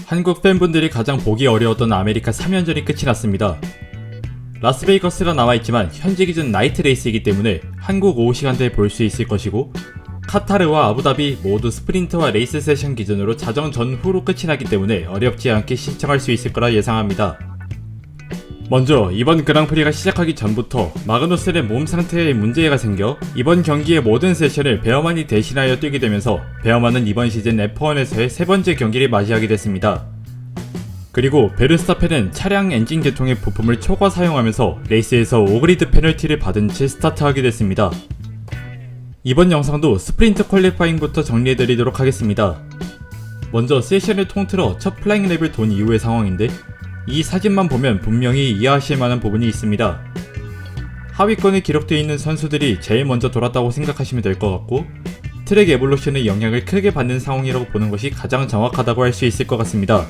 한국 팬분들이 가장 보기 어려웠던 아메리카 3연전이 끝이 났습니다. 라스베이거스가 나와있지만 현지 기준 나이트 레이스이기 때문에 한국 오후 시간대에 볼 수 있을 것이고, 카타르와 아부다비 모두 스프린트와 레이스 세션 기준으로 자정 전후로 끝이 나기 때문에 어렵지 않게 시청할 수 있을 거라 예상합니다. 먼저 이번 그랑프리가 시작하기 전부터 마그누슨의 몸 상태에 문제가 생겨 이번 경기의 모든 세션을 베어만이 대신하여 뛰게 되면서 베어만은 이번 시즌 F1에서의 세 번째 경기를 맞이하게 됐습니다. 그리고 베르스타펜은 차량 엔진 개통의 부품을 초과 사용하면서 레이스에서 오그리드 페널티를 받은 채 스타트하게 됐습니다. 이번 영상도 스프린트 퀄리파잉부터 정리해드리도록 하겠습니다. 먼저 세션을 통틀어 첫 플라잉 랩을 돈 이후의 상황인데, 이 사진만 보면 분명히 이해하실 만한 부분이 있습니다. 하위권에 기록되어 있는 선수들이 제일 먼저 돌았다고 생각하시면 될 것 같고, 트랙 에볼루션의 영향을 크게 받는 상황이라고 보는 것이 가장 정확하다고 할 수 있을 것 같습니다.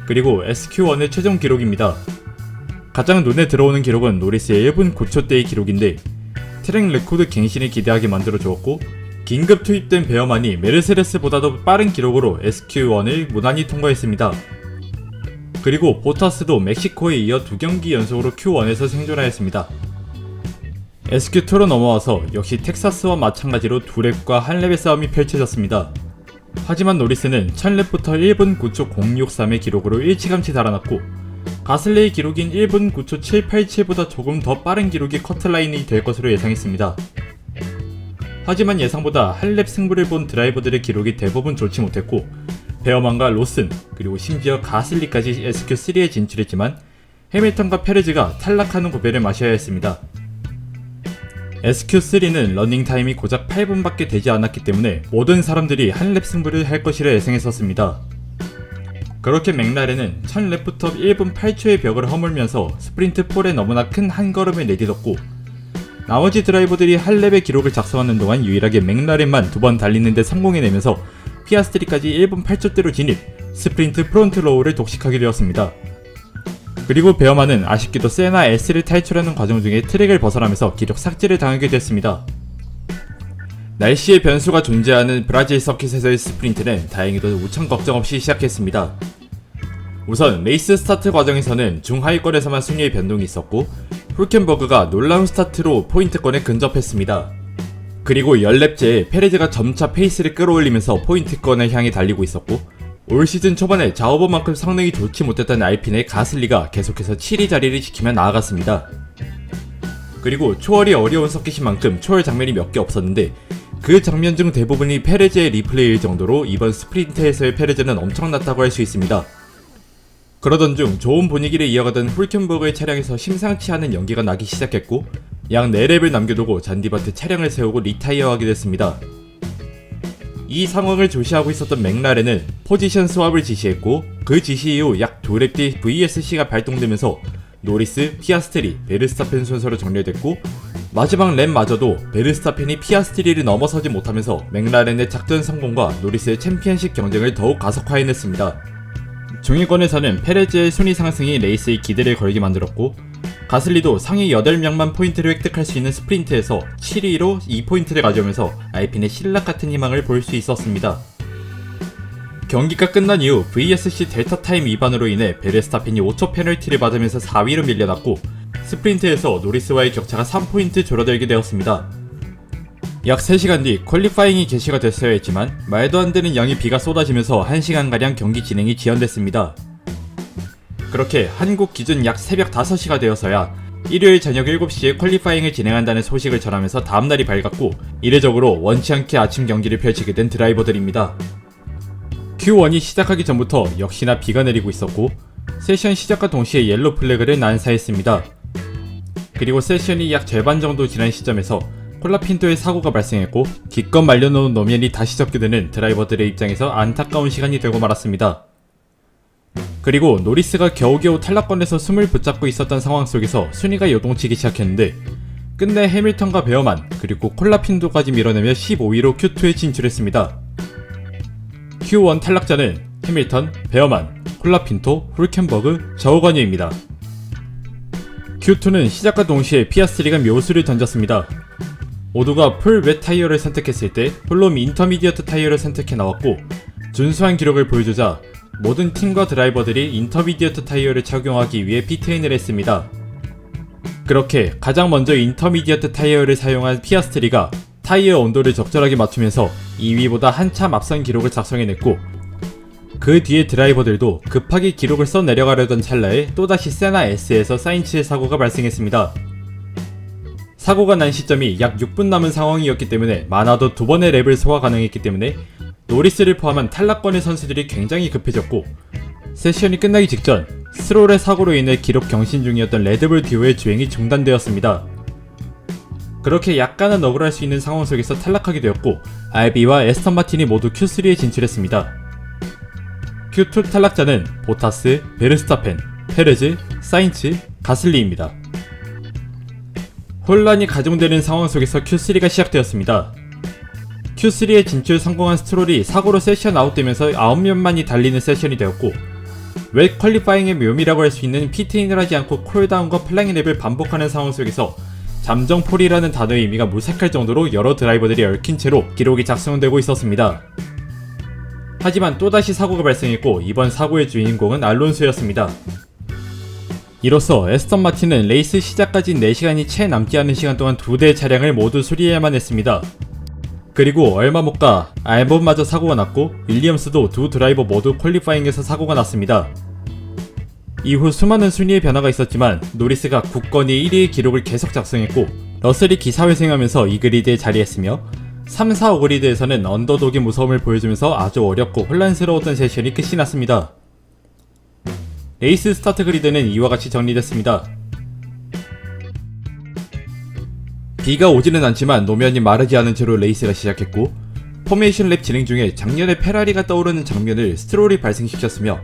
그리고 SQ1의 최종 기록입니다. 가장 눈에 들어오는 기록은 노리스의 1분 9초대의 기록인데, 트랙 레코드 갱신을 기대하게 만들어 주었고, 긴급 투입된 베어만이 메르세데스보다도 빠른 기록으로 SQ1을 무난히 통과했습니다. 그리고 보타스도 멕시코에 이어 2경기 연속으로 Q1에서 생존하였습니다. SQ2로 넘어와서 역시 텍사스와 마찬가지로 2랩과 1랩의 싸움이 펼쳐졌습니다. 하지만 노리스는 1000랩부터 1분 9초 063의 기록으로 일찌감치 달아났고, 가슬리의 기록인 1분 9초 787보다 조금 더 빠른 기록이 커트라인이 될 것으로 예상했습니다. 하지만 예상보다 1랩 승부를 본 드라이버들의 기록이 대부분 좋지 못했고, 베어만과 로슨, 그리고 심지어 가슬리까지 SQ3에 진출했지만 해밀턴과 페레즈가 탈락하는 고배를 마셔야 했습니다. SQ3는 러닝타임이 고작 8분밖에 되지 않았기 때문에 모든 사람들이 1랩 승부를 할 것이라 예상했었습니다. 그렇게 맥라렌은 1000랩부터 1분 8초의 벽을 허물면서 스프린트 폴에 너무나 큰 한 걸음을 내딛었고, 나머지 드라이버들이 1랩의 기록을 작성하는 동안 유일하게 맥라렌만 2번 달리는데 성공해내면서 피아스트리까지 1분 8초대로 진입, 스프린트 프론트 로우를 독식하게 되었습니다. 그리고 베어만은 아쉽게도 세나 S를 탈출하는 과정 중에 트랙을 벗어나면서 기록 삭제를 당하게 됐습니다. 날씨의 변수가 존재하는 브라질 서킷에서의 스프린트는 다행히도 우천 걱정 없이 시작했습니다. 우선 레이스 스타트 과정에서는 중하위권에서만 순위의 변동이 있었고, 훌켄버그가 놀라운 스타트로 포인트권에 근접했습니다. 그리고 10랩째에 페레즈가 점차 페이스를 끌어올리면서 포인트권을 향해 달리고 있었고, 올 시즌 초반에 자오버만큼 성능이 좋지 못했던 알핀의 가슬리가 계속해서 7위 자리를 지키며 나아갔습니다. 그리고 초월이 어려운 서킷인 만큼 초월 장면이 몇 개 없었는데, 그 장면 중 대부분이 페레즈의 리플레이일 정도로 이번 스프린트에서의 페레즈는 엄청났다고 할 수 있습니다. 그러던 중 좋은 분위기를 이어가던 훌켄버그의 차량에서 심상치 않은 연기가 나기 시작했고, 약 4랩을 남겨두고 잔디밭에 차량을 세우고 리타이어하게 됐습니다. 이 상황을 조시하고 있었던 맥라렌은 포지션 스왑을 지시했고, 그 지시 이후 약 2랩 뒤 VSC가 발동되면서 노리스, 피아스트리, 베르스타펜 순서로 정렬됐고, 마지막 랩마저도 베르스타펜이 피아스트리를 넘어서지 못하면서 맥라렌의 작전 성공과 노리스의 챔피언십 경쟁을 더욱 가속화해냈습니다. 중위권에서는 페레즈의 순위 상승이 레이스에 기대를 걸게 만들었고, 가슬리도 상위 8명만 포인트를 획득할 수 있는 스프린트에서 7위로 2포인트를 가져오면서 알핀의 신락같은 희망을 볼 수 있었습니다. 경기가 끝난 이후 VSC 델타 타임 위반으로 인해 베르스타펜이 5초 페널티를 받으면서 4위로 밀려났고, 스프린트에서 노리스와의 격차가 3포인트 줄어들게 되었습니다. 약 3시간 뒤 퀄리파잉이 개시가 됐어야 했지만 말도 안 되는 양의 비가 쏟아지면서 1시간가량 경기 진행이 지연됐습니다. 그렇게 한국 기준 약 새벽 5시가 되어서야 일요일 저녁 7시에 퀄리파잉을 진행한다는 소식을 전하면서 다음날이 밝았고, 이례적으로 원치 않게 아침 경기를 펼치게 된 드라이버들입니다. Q1이 시작하기 전부터 역시나 비가 내리고 있었고, 세션 시작과 동시에 옐로 플래그를 난사했습니다. 그리고 세션이 약 절반 정도 지난 시점에서 콜라핀토의 사고가 발생했고, 기껏 말려놓은 노면이 다시 접게 되는 드라이버들의 입장에서 안타까운 시간이 되고 말았습니다. 그리고 노리스가 겨우겨우 탈락권에서 숨을 붙잡고 있었던 상황 속에서 순위가 요동치기 시작했는데, 끝내 해밀턴과 베어만, 그리고 콜라핀토까지 밀어내며 15위로 Q2에 진출했습니다. Q1 탈락자는 해밀턴, 베어만, 콜라핀토, 훌켄버그, 저우건유입니다. Q2는 시작과 동시에 피아스트리가 묘수를 던졌습니다. 모두가 풀 웻 타이어를 선택했을 때 홀롬 인터미디어트 타이어를 선택해 나왔고, 준수한 기록을 보여주자 모든 팀과 드라이버들이 인터미디어트 타이어를 착용하기 위해 피트인을 했습니다. 그렇게 가장 먼저 인터미디어트 타이어를 사용한 피아스트리가 타이어 온도를 적절하게 맞추면서 2위보다 한참 앞선 기록을 작성해냈고, 그 뒤에 드라이버들도 급하게 기록을 써내려가려던 찰나에 또다시 세나 S에서 사인츠의 사고가 발생했습니다. 사고가 난 시점이 약 6분 남은 상황이었기 때문에 많아도 2번의 랩을 소화 가능했기 때문에 노리스를 포함한 탈락권의 선수들이 굉장히 급해졌고, 세션이 끝나기 직전 스롤의 사고로 인해 기록 경신 중이었던 레드불 듀오의 주행이 중단되었습니다. 그렇게 약간은 억울할 수 있는 상황 속에서 탈락하게 되었고, RB와 에스턴 마틴이 모두 Q3에 진출했습니다. Q2 탈락자는 보타스, 베르스타펜, 페레즈, 사인츠, 가슬리입니다. 혼란이 가중되는 상황 속에서 Q3가 시작되었습니다. Q3에 진출 성공한 스트롤이 사고로 세션 아웃되면서 9명만이 달리는 세션이 되었고, 왜 퀄리파잉의 묘미라고 할 수 있는 피트인을 하지 않고 콜다운과 플랭 랩을 반복하는 상황 속에서 잠정폴이라는 단어의 의미가 무색할 정도로 여러 드라이버들이 얽힌 채로 기록이 작성되고 있었습니다. 하지만 또다시 사고가 발생했고, 이번 사고의 주인공은 알론소였습니다. 이로써 에스턴 마틴은 레이스 시작까지 4시간이 채 남지 않은 시간 동안 2대의 차량을 모두 수리해야만 했습니다. 그리고 얼마 못 가 알본마저 사고가 났고, 윌리엄스도 두 드라이버 모두 퀄리파잉에서 사고가 났습니다. 이후 수많은 순위의 변화가 있었지만 노리스가 굳건히 1위의 기록을 계속 작성했고, 러셀이 기사회생하면서 이 그리드에 자리했으며 3, 4, 5 그리드에서는 언더독의 무서움을 보여주면서 아주 어렵고 혼란스러웠던 세션이 끝이 났습니다. 레이스 스타트 그리드는 이와 같이 정리됐습니다. 비가 오지는 않지만 노면이 마르지 않은 채로 레이스가 시작했고, 포메이션 랩 진행 중에 작년에 페라리가 떠오르는 장면을 스트롤이 발생시켰으며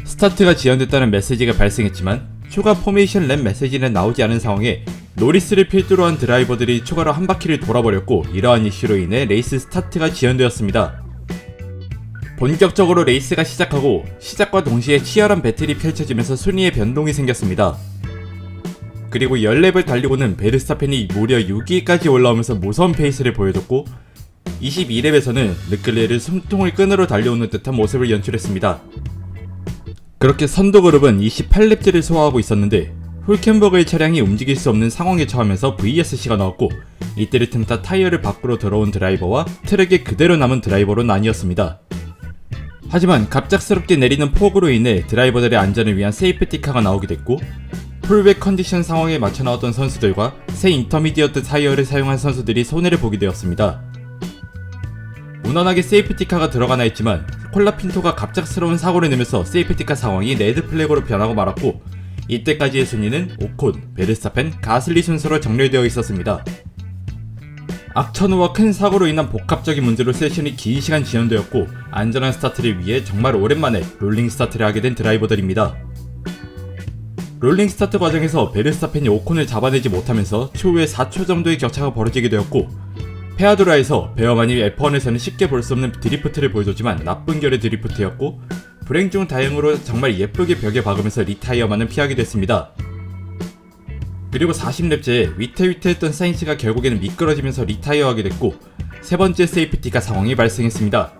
스타트가 지연됐다는 메시지가 발생했지만 추가 포메이션 랩 메시지는 나오지 않은 상황에 노리스를 필두로 한 드라이버들이 추가로 한 바퀴를 돌아버렸고, 이러한 이슈로 인해 레이스 스타트가 지연되었습니다. 본격적으로 레이스가 시작하고 시작과 동시에 치열한 배틀이 펼쳐지면서 순위의 변동이 생겼습니다. 그리고 10랩을 달리고는 베르스타펜이 무려 6위까지 올라오면서 무서운 페이스를 보여줬고, 22랩에서는 르클레르를 숨통을 끈으로 달려오는 듯한 모습을 연출했습니다. 그렇게 선두 그룹은 28랩째를 소화하고 있었는데 훌켄버그의 차량이 움직일 수 없는 상황에 처하면서 VSC가 나왔고, 이때를 틈타 타이어를 밖으로 들어온 드라이버와 트랙에 그대로 남은 드라이버로 나뉘었습니다. 하지만 갑작스럽게 내리는 폭우로 인해 드라이버들의 안전을 위한 세이프티카가 나오게 됐고, 풀백 컨디션 상황에 맞춰 나왔던 선수들과 새 인터미디어트 타이어를 사용한 선수들이 손해를 보게 되었습니다. 무난하게 세이프티카가 들어가나 했지만 콜라핀토가 갑작스러운 사고를 내면서 세이프티카 상황이 레드 플래그로 변하고 말았고, 이때까지의 순위는 오콘, 베르스타펜, 가슬리 순서로 정렬되어 있었습니다. 악천후와 큰 사고로 인한 복합적인 문제로 세션이 긴 시간 지연되었고, 안전한 스타트를 위해 정말 오랜만에 롤링 스타트를 하게 된 드라이버들입니다. 롤링 스타트 과정에서 베르스타펜이 오콘을 잡아내지 못하면서 추후에 4초 정도의 격차가 벌어지게 되었고, 페아도라에서 베어만이 F1에서는 쉽게 볼 수 없는 드리프트를 보여줬지만 나쁜 결의 드리프트였고, 불행 중 다행으로 정말 예쁘게 벽에 박으면서 리타이어만은 피하게 됐습니다. 그리고 40랩째에 위태위태했던 사인츠가 결국에는 미끄러지면서 리타이어하게 됐고, 세 번째 세이프티카 상황이 발생했습니다.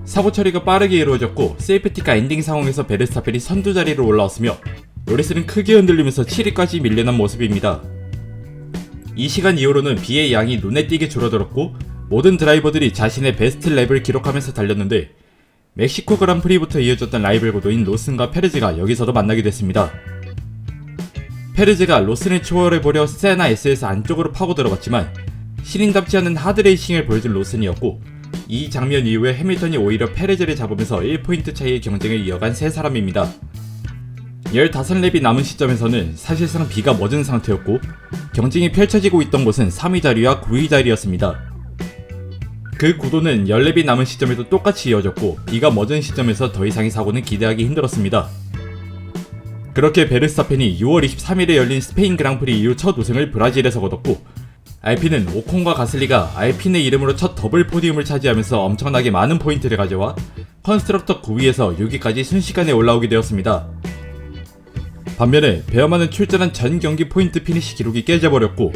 사고 처리가 빠르게 이루어졌고, 세이프티카 엔딩 상황에서 베르스타펜이 선두 자리로 올라왔으며 노리스는 크게 흔들리면서 7위까지 밀려난 모습입니다. 이 시간 이후로는 비의 양이 눈에 띄게 줄어들었고, 모든 드라이버들이 자신의 베스트 랩을 기록하면서 달렸는데, 멕시코 그랑프리부터 이어졌던 라이벌 구도인 로슨과 페레즈가 여기서도 만나게 됐습니다. 페레즈가 로슨을 초월해보려 세나 S에서 안쪽으로 파고 들어갔지만 신인답지 않은 하드레이싱을 보여준 로슨이었고, 이 장면 이후에 해밀턴이 오히려 페레즈를 잡으면서 1포인트 차이의 경쟁을 이어간 세 사람입니다. 15랩이 남은 시점에서는 사실상 비가 멎은 상태였고, 경쟁이 펼쳐지고 있던 곳은 3위 자리와 9위 자리였습니다. 그 구도는 10랩이 남은 시점에도 똑같이 이어졌고, 비가 멎은 시점에서 더 이상의 사고는 기대하기 힘들었습니다. 그렇게 베르스타펜이 6월 23일에 열린 스페인 그랑프리 이후 첫 우승을 브라질에서 거뒀고, 알핀은 오콘과 가슬리가 알핀의 이름으로 첫 더블 포디움을 차지하면서 엄청나게 많은 포인트를 가져와 컨스트럭터 9위에서 6위까지 순식간에 올라오게 되었습니다. 반면에 베어만은 출전한 전 경기 포인트 피니시 기록이 깨져버렸고,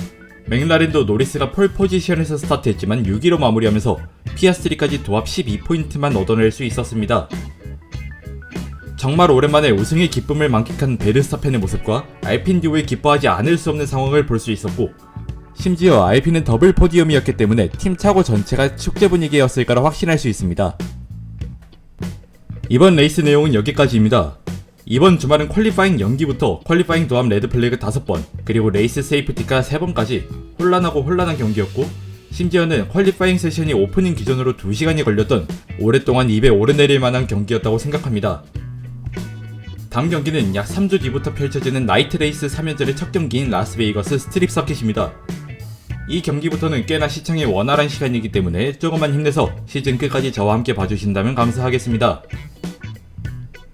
맥라렌도 노리스가 폴 포지션에서 스타트했지만 6위로 마무리하면서 피아스트리까지 도합 12포인트만 얻어낼 수 있었습니다. 정말 오랜만에 우승의 기쁨을 만끽한 베르스타펜의 모습과 알핀 듀오의 기뻐하지 않을 수 없는 상황을 볼 수 있었고, 심지어 알핀은 더블 포디움이었기 때문에 팀 차고 전체가 축제 분위기였을까라 확신할 수 있습니다. 이번 레이스 내용은 여기까지입니다. 이번 주말은 퀄리파잉 연기부터 퀄리파잉 도합 레드플래그 5번, 그리고 레이스 세이프티카 3번까지 혼란하고 혼란한 경기였고, 심지어는 퀄리파잉 세션이 오프닝 기준으로 2시간이 걸렸던 오랫동안 입에 오르내릴 만한 경기였다고 생각합니다. 다음 경기는 약 3주 뒤부터 펼쳐지는 나이트 레이스 3연전의 첫 경기인 라스베이거스 스트립 서킷입니다. 이 경기부터는 꽤나 시청에 원활한 시간이기 때문에 조금만 힘내서 시즌 끝까지 저와 함께 봐주신다면 감사하겠습니다.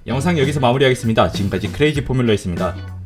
영상 여기서 마무리하겠습니다. 지금까지 크레이지 포뮬러였습니다.